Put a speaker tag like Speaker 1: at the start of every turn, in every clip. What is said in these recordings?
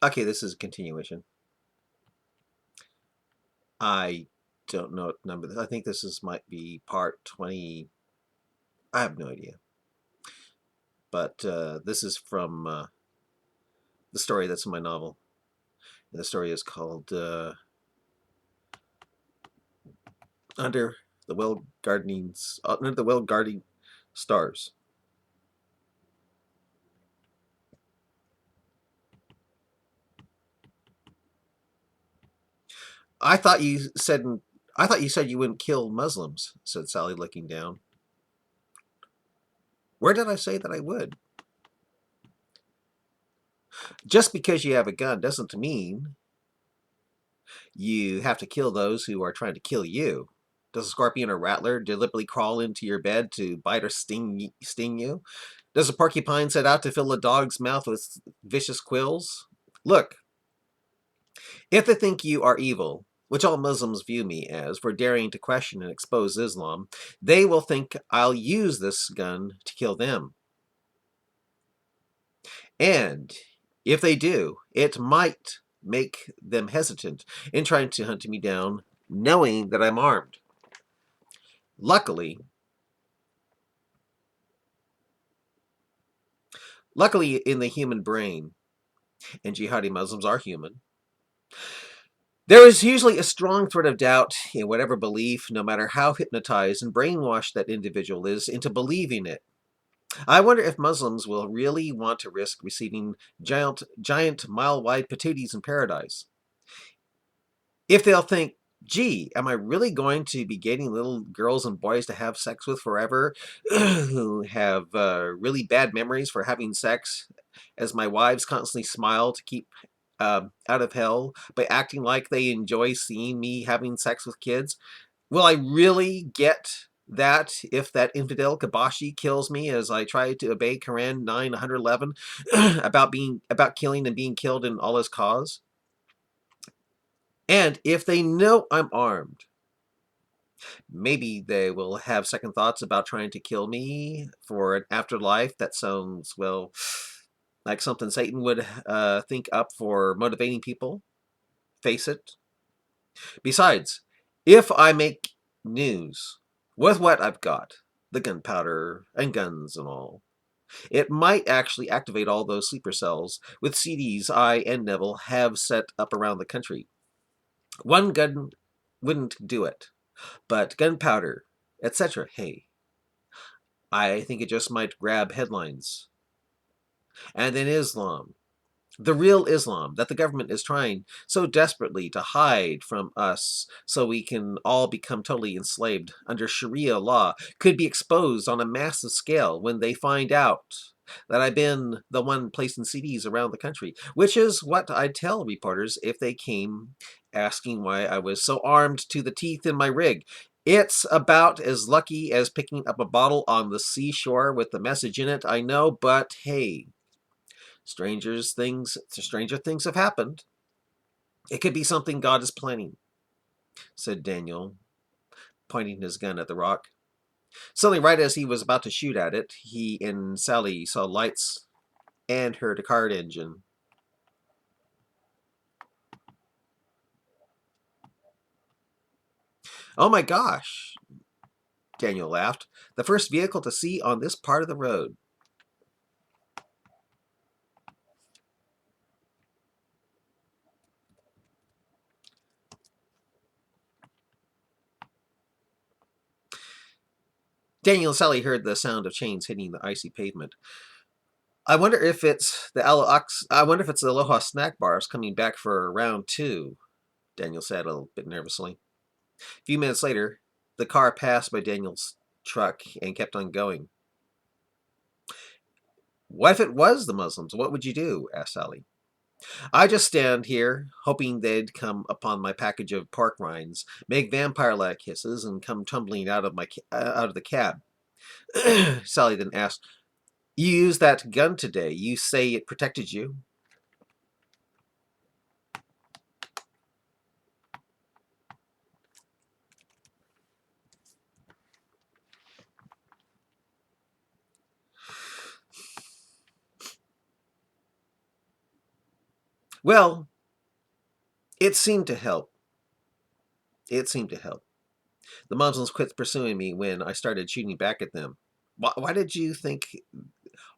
Speaker 1: Okay, this is a continuation. I don't know what number this. I think might be part 20. I have no idea. But this is from the story that's in my novel. And the story is called Under the Well Gardening Under the Well Guarding Stars. I thought you said I thought you said you wouldn't kill Muslims, said Sally, looking down. Where did I say that I would? Just because you have a gun doesn't mean you have to kill those who are trying to kill you. Does a scorpion or rattler deliberately crawl into your bed to bite or sting you? Does a porcupine set out to fill a dog's mouth with vicious quills? Look, if they think you are evil, which all Muslims view me as for daring to question and expose Islam, they will think I'll use this gun to kill them. And if they do, it might make them hesitant in trying to hunt me down, knowing that I'm armed. Luckily, luckily in the human brain, and jihadi Muslims are human, there is usually a strong thread of doubt in whatever belief, no matter how hypnotized and brainwashed that individual is into believing it. I wonder if Muslims will really want to risk receiving giant mile-wide patooties in paradise. If they'll think, gee, am I really going to be getting little girls and boys to have sex with forever who have really bad memories for having sex, as my wives constantly smile to keep out of hell by acting like they enjoy seeing me having sex with kids? Will I really get that if that infidel Kabashi kills me as I try to obey Quran 911 about killing and being killed in Allah's cause? And if they know I'm armed, maybe they will have second thoughts about trying to kill me for an afterlife that sounds, well, like something Satan would think up for motivating people. Face it. Besides, if I make news with what I've got, the gunpowder and guns and all, it might actually activate all those sleeper cells with CDs I and Neville have set up around the country. One gun wouldn't do it, but gunpowder, etc. Hey, I think it just might grab headlines. And in Islam, the real Islam that the government is trying so desperately to hide from us so we can all become totally enslaved under Sharia law could be exposed on a massive scale when they find out that I've been the one placing CDs around the country, which is what I'd tell reporters if they came asking why I was so armed to the teeth in my rig. It's about as lucky as picking up a bottle on the seashore with the message in it, I know, but hey, stranger things have happened. It could be something God is planning, said Daniel, pointing his gun at the rock. Suddenly, right as he was about to shoot at it, he and Sally saw lights and heard a car engine. Oh my gosh, Daniel laughed. The first vehicle to see on this part of the road. Daniel and Sally heard the sound of chains hitting the icy pavement. I wonder if it's the Aloha snack bars coming back for round two, Daniel said a little bit nervously. A few minutes later, the car passed by Daniel's truck and kept on going. What if it was the Muslims? What would you do? Asked Sally. I just stand here, hoping they'd come upon my package of pork rinds, make vampire-like hisses, and come tumbling out of the cab. Sally then asked, "You used that gun today. You say it protected you?" Well, it seemed to help. It seemed to help. The Muslims quit pursuing me when I started shooting back at them. Why did you think?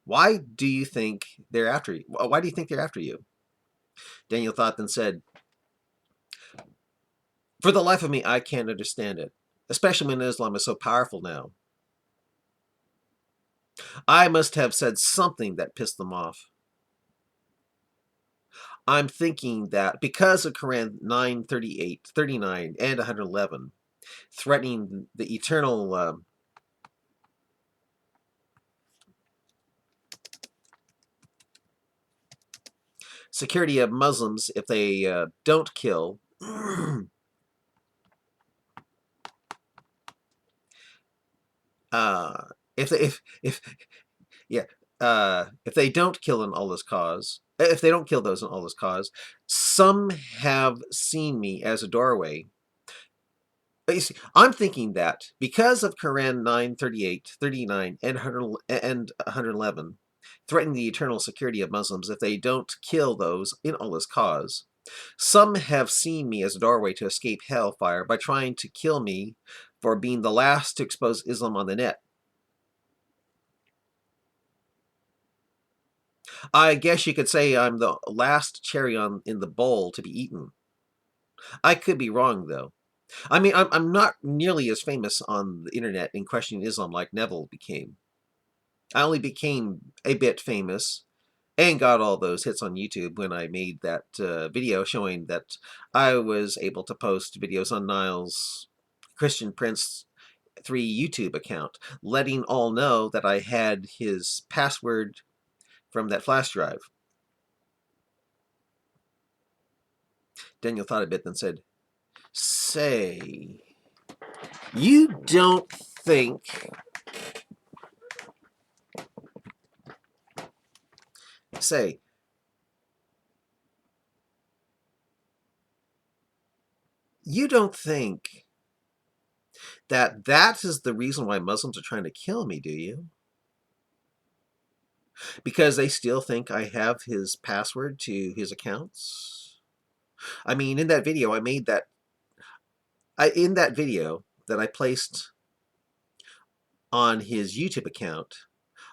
Speaker 1: Why do you think they're after you? Why do you think they're after you? Daniel thought, then said, "For the life of me, I can't understand it, especially when Islam is so powerful now. I must have said something that pissed them off. I'm thinking that because of Quran 9:38, 39, and 111, threatening the eternal security of Muslims if they don't kill uh, if yeah if they don't kill in Allah's cause, if they don't kill those in Allah's cause, some have seen me as a doorway. But you see, I'm thinking that because of Quran 9:38, 39, and 111, threatening the eternal security of Muslims if they don't kill those in Allah's cause, some have seen me as a doorway to escape hellfire by trying to kill me for being the last to expose Islam on the net. I guess you could say I'm the last cherry in the bowl to be eaten. I could be wrong, though. I mean, I'm not nearly as famous on the internet in questioning Islam like Neville became. I only became a bit famous and got all those hits on YouTube when I made that video showing that I was able to post videos on Niall's Christian Prince 3 YouTube account, letting all know that I had his password from that flash drive. Daniel thought a bit, then said, "Say, you don't think... Say, you don't think that that is the reason why Muslims are trying to kill me, do you? Because they still think I have his password to his accounts? I mean, in that video, in that video that I placed on his YouTube account,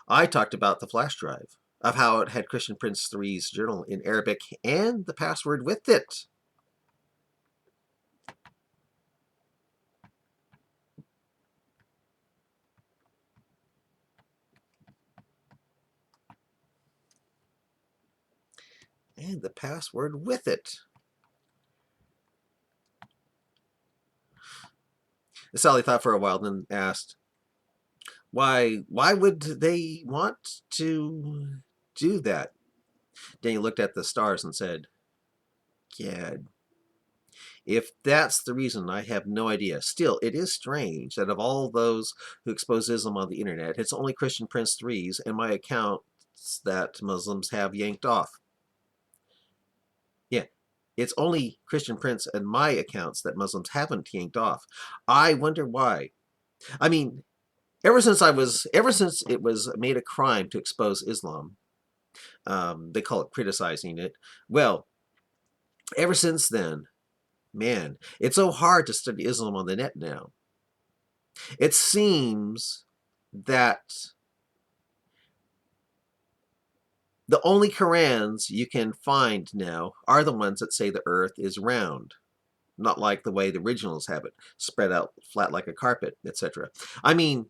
Speaker 1: I talked about the flash drive, of how it had Christian Prince 3's journal in Arabic and the password with it. And the password with it." Sally thought for a while, then asked, why would they want to do that? Daniel looked at the stars and said, "Gad, if that's the reason, I have no idea. Still, it is strange that of all those who expose Islam on the internet, it's only Christian Prince 3's and my accounts that Muslims have yanked off. Yeah, it's only Christian Prince and my accounts that Muslims haven't yanked off. I wonder why. I mean, ever since it was made a crime to expose Islam, they call it criticizing it. Well, ever since then, man, it's so hard to study Islam on the net now. It seems that the only Qurans you can find now are the ones that say the earth is round, not like the way the originals have it, spread out flat like a carpet, etc. I mean,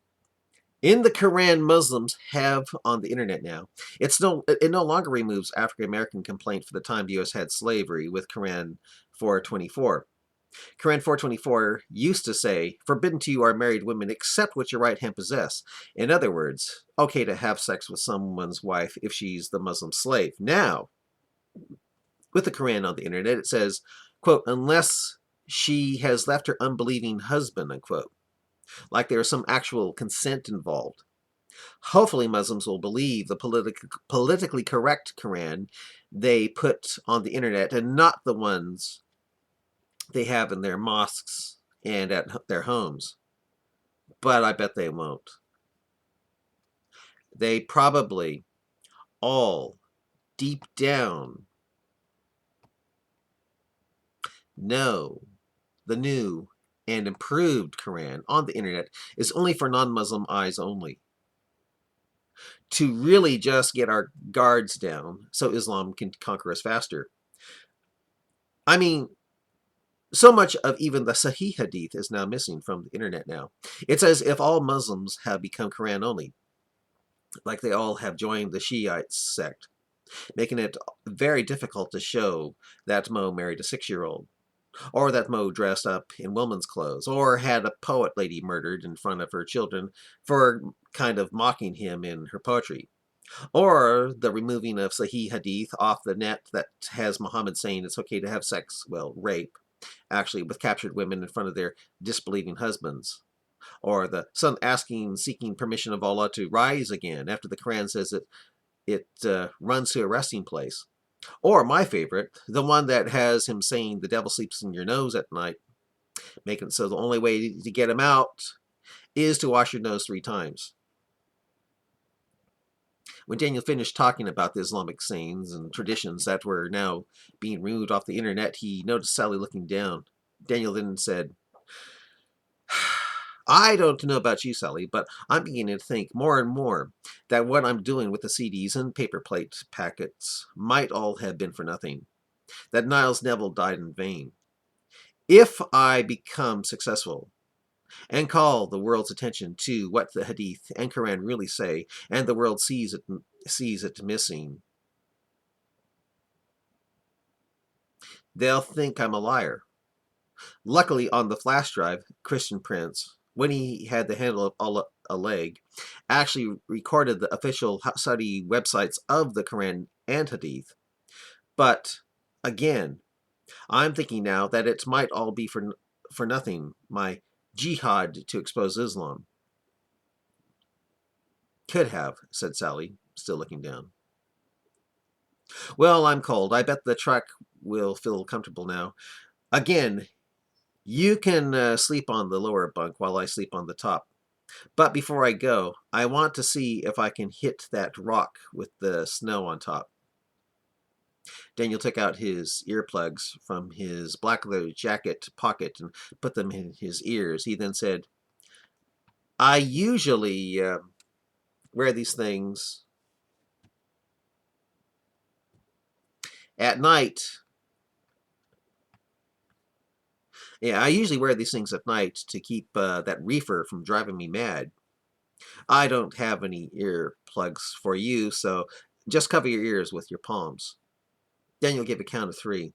Speaker 1: in the Quran Muslims have on the internet now, it no longer removes African American complaint for the time the U.S. had slavery with Quran 424. Quran 424 used to say, "Forbidden to you are married women except what your right hand possess." In other words, okay to have sex with someone's wife if she's the Muslim slave. Now, with the Quran on the internet, it says, quote, "unless she has left her unbelieving husband," unquote, like there is some actual consent involved. Hopefully Muslims will believe the politically correct Quran they put on the internet and not the ones they have in their mosques and at their homes. But I bet they won't. They probably all, deep down, No, the new and improved Quran on the internet is only for non-Muslim eyes only. To really just get our guards down so Islam can conquer us faster. I mean, so much of even the Sahih Hadith is now missing from the internet now. It's as if all Muslims have become Quran only, like they all have joined the Shiite sect, making it very difficult to show that Mo married a 6-year-old, or that Mo dressed up in woman's clothes, or had a poet lady murdered in front of her children for kind of mocking him in her poetry, or the removing of Sahih Hadith off the net that has Muhammad saying it's okay to have sex, well, rape, actually, with captured women in front of their disbelieving husbands, or the son seeking permission of Allah to rise again after the Quran says it runs to a resting place. Or my favorite, the one that has him saying the devil sleeps in your nose at night, making it so the only way to get him out is to wash your nose 3 times. When Daniel finished talking about the Islamic sayings and traditions that were now being removed off the internet, he noticed Sally looking down. Daniel then said, I don't know about you, Sally, but I'm beginning to think more and more that what I'm doing with the CDs and paper plate packets might all have been for nothing. That Niles Neville died in vain. If I become successful and call the world's attention to what the Hadith and Quran really say, and the world sees it missing, they'll think I'm a liar. Luckily, on the flash drive, Christian Prince, when he had the handle of a leg, actually recorded the official Saudi websites of the Quran and Hadith. But again, I'm thinking now that it might all be for nothing, my jihad to expose Islam. Could have, said Sally, still looking down. Well, I'm cold. I bet the truck will feel comfortable now. Again, you can sleep on the lower bunk while I sleep on the top. But before I go, I want to see if I can hit that rock with the snow on top. Daniel took out his earplugs from his black leather jacket pocket and put them in his ears. He then said, I usually wear these things at night. Yeah, I usually wear these things at night to keep that reefer from driving me mad. I don't have any earplugs for you, so just cover your ears with your palms. Daniel gave a count of 3.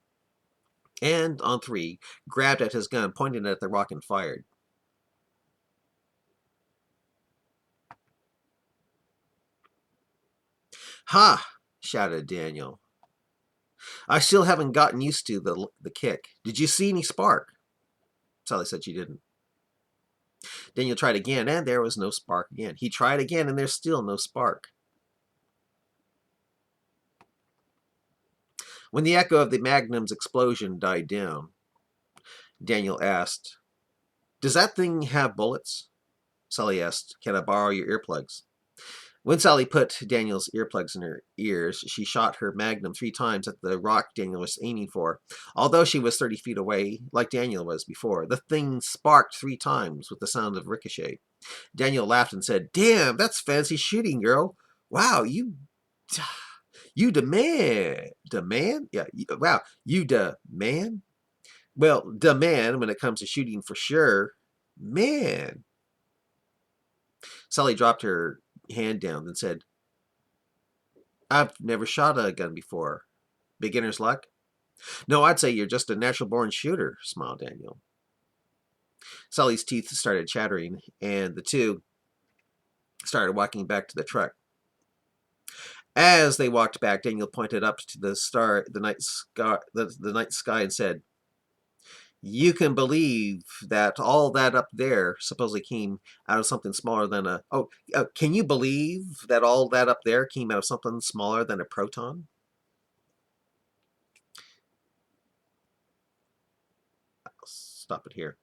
Speaker 1: And on 3, grabbed at his gun, pointed at the rock and fired. Ha! Shouted Daniel. I still haven't gotten used to the kick. Did you see any spark? Sally said she didn't. Daniel tried again, and there was no spark again. He tried again, and there's still no spark. When the echo of the Magnum's explosion died down, Daniel asked, Does that thing have bullets? Sally asked, Can I borrow your earplugs? When Sally put Daniel's earplugs in her ears, she shot her Magnum 3 times at the rock Daniel was aiming for. Although she was 30 feet away, like Daniel was before, the thing sparked 3 times with the sound of ricochet. Daniel laughed and said, Damn, that's fancy shooting, girl. Wow, you demand. Demand? Yeah, wow, you demand? Well, demand when it comes to shooting for sure. Man. Sally dropped her hand down and said, I've never shot a gun before. Beginner's luck? No, I'd say you're just a natural-born shooter, smiled Daniel. Sally's teeth started chattering, and the two started walking back to the truck. As they walked back, Daniel pointed up to the night sky, and said, You can believe that all that up there supposedly came out of something smaller than a... Oh, can you believe that all that up there came out of something smaller than a proton? I'll stop it here.